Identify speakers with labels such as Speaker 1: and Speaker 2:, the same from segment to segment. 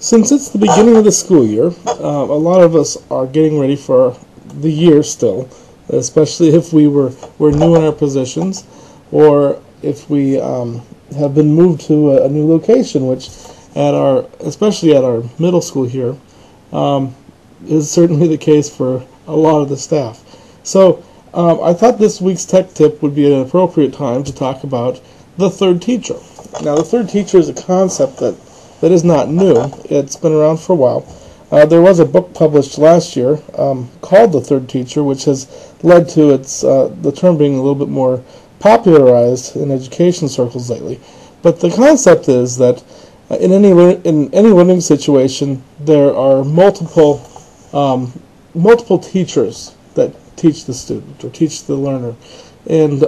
Speaker 1: Since it's the beginning of the school year, a lot of us are getting ready for the year still, especially if we're new in our positions, or if we have been moved to a new location, which especially at our middle school here, is certainly the case for a lot of the staff. So I thought this week's tech tip would be an appropriate time to talk about the third teacher. Now, the third teacher is a concept that is not new. It's been around for a while. There was a book published last year called The Third Teacher, which has led to the term being a little bit more popularized in education circles lately. But the concept is that in any learning situation, there are multiple teachers that teach the student or teach the learner. And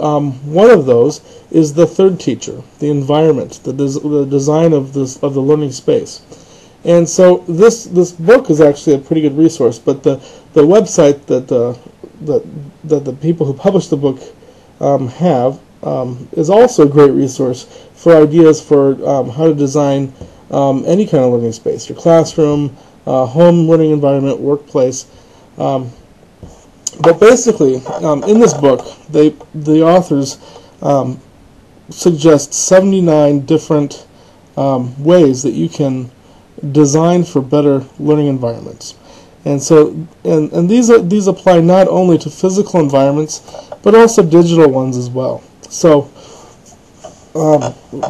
Speaker 1: one of those is the third teacher, the environment, the design of the learning space. And so this book is actually a pretty good resource. But the website that the people who published the book have is also a great resource for ideas for how to design any kind of learning space: your classroom, home learning environment, workplace. But basically, in this book, the authors suggest 79 different ways that you can design for better learning environments. And so, and these apply not only to physical environments, but also digital ones as well. So,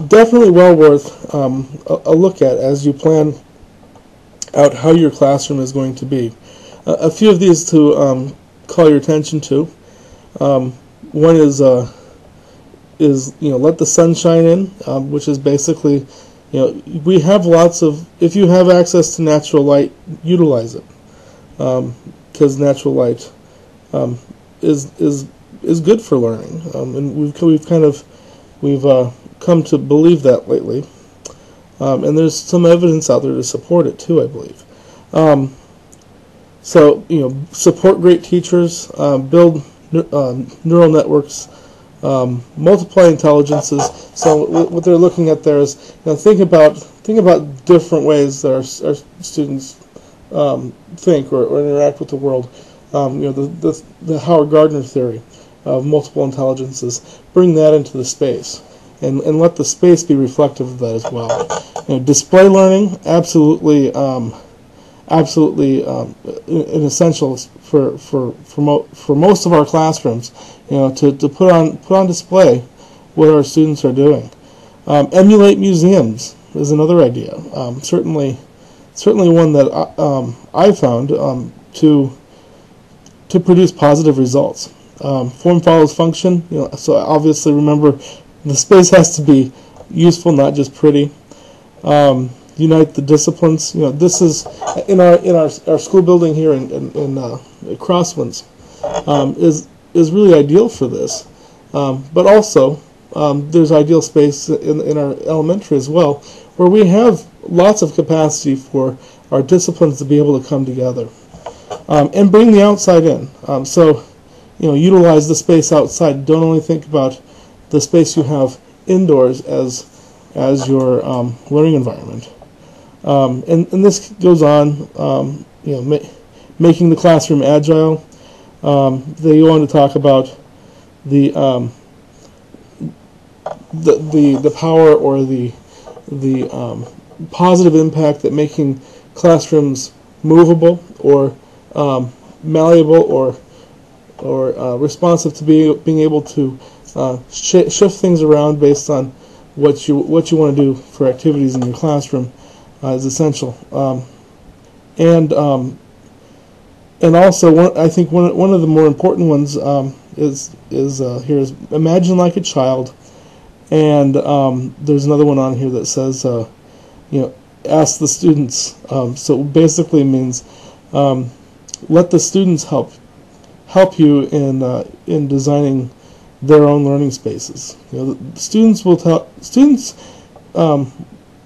Speaker 1: definitely well worth a look at as you plan out how your classroom is going to be. A few of these to call your attention to. One is let the sun shine in, which is basically, we have lots of, if you have access to natural light, utilize it, because natural light is good for learning, and we've come to believe that lately, and there's some evidence out there to support it too, I believe. So, support great teachers, build neural networks, multiply intelligences. So what they're looking at there is, think about different ways that our students think or interact with the world. The Howard Gardner theory of multiple intelligences. Bring that into the space, and let the space be reflective of that as well. Display learning, absolutely an essential for most of our classrooms, to put on display what our students are doing. Emulate museums is another idea. Certainly one that I found to produce positive results. Form follows function. So obviously, remember, the space has to be useful, not just pretty. Unite the disciplines. This is in our school building here in Crosswinds is really ideal for this. But also there's ideal space in our elementary as well, where we have lots of capacity for our disciplines to be able to come together, and bring the outside in. So utilize the space outside. Don't only think about the space you have indoors as your learning environment. And this goes on, making the classroom agile. They go on to talk about the power or the positive impact that making classrooms movable or malleable or responsive to being able to shift things around based on what you want to do for activities in your classroom. Is essential, and also I think one of the more important ones is imagine like a child, and there's another one on here that says ask the students. So basically it means let the students help you in designing their own learning spaces. Students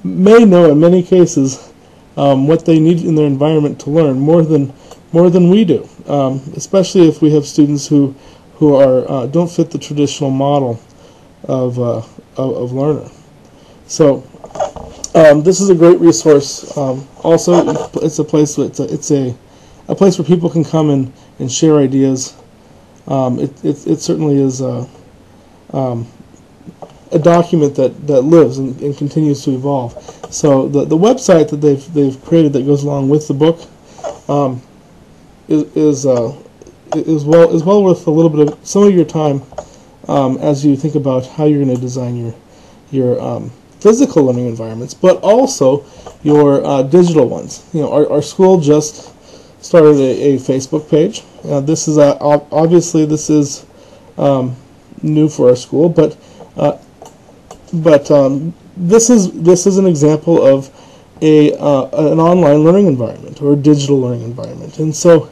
Speaker 1: may know in many cases what they need in their environment to learn more than we do, especially if we have students who don't fit the traditional model of learner. So This is a great resource. Also, it's a place. It's a place where people can come and share ideas. It certainly is a document that lives and continues to evolve. So the website that they've created that goes along with the book is well worth a little bit of some of your time as you think about how you're going to design your physical learning environments, but also your digital ones. Our school just started a Facebook page. This is obviously this is new for our school, but this is an example of an online learning environment or a digital learning environment, and so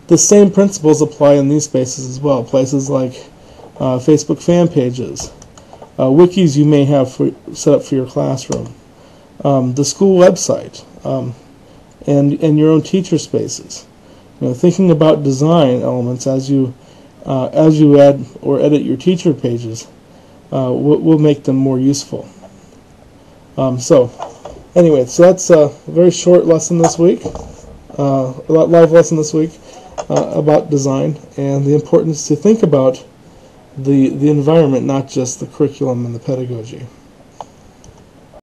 Speaker 1: the same principles apply in these spaces as well. Places like Facebook fan pages, wikis you may have set up for your classroom, the school website, and your own teacher spaces. Thinking about design elements as you add or edit your teacher pages will make them more useful. Anyway, so that's a very short lesson this week, live lesson this week about design and the importance to think about the environment, not just the curriculum and the pedagogy.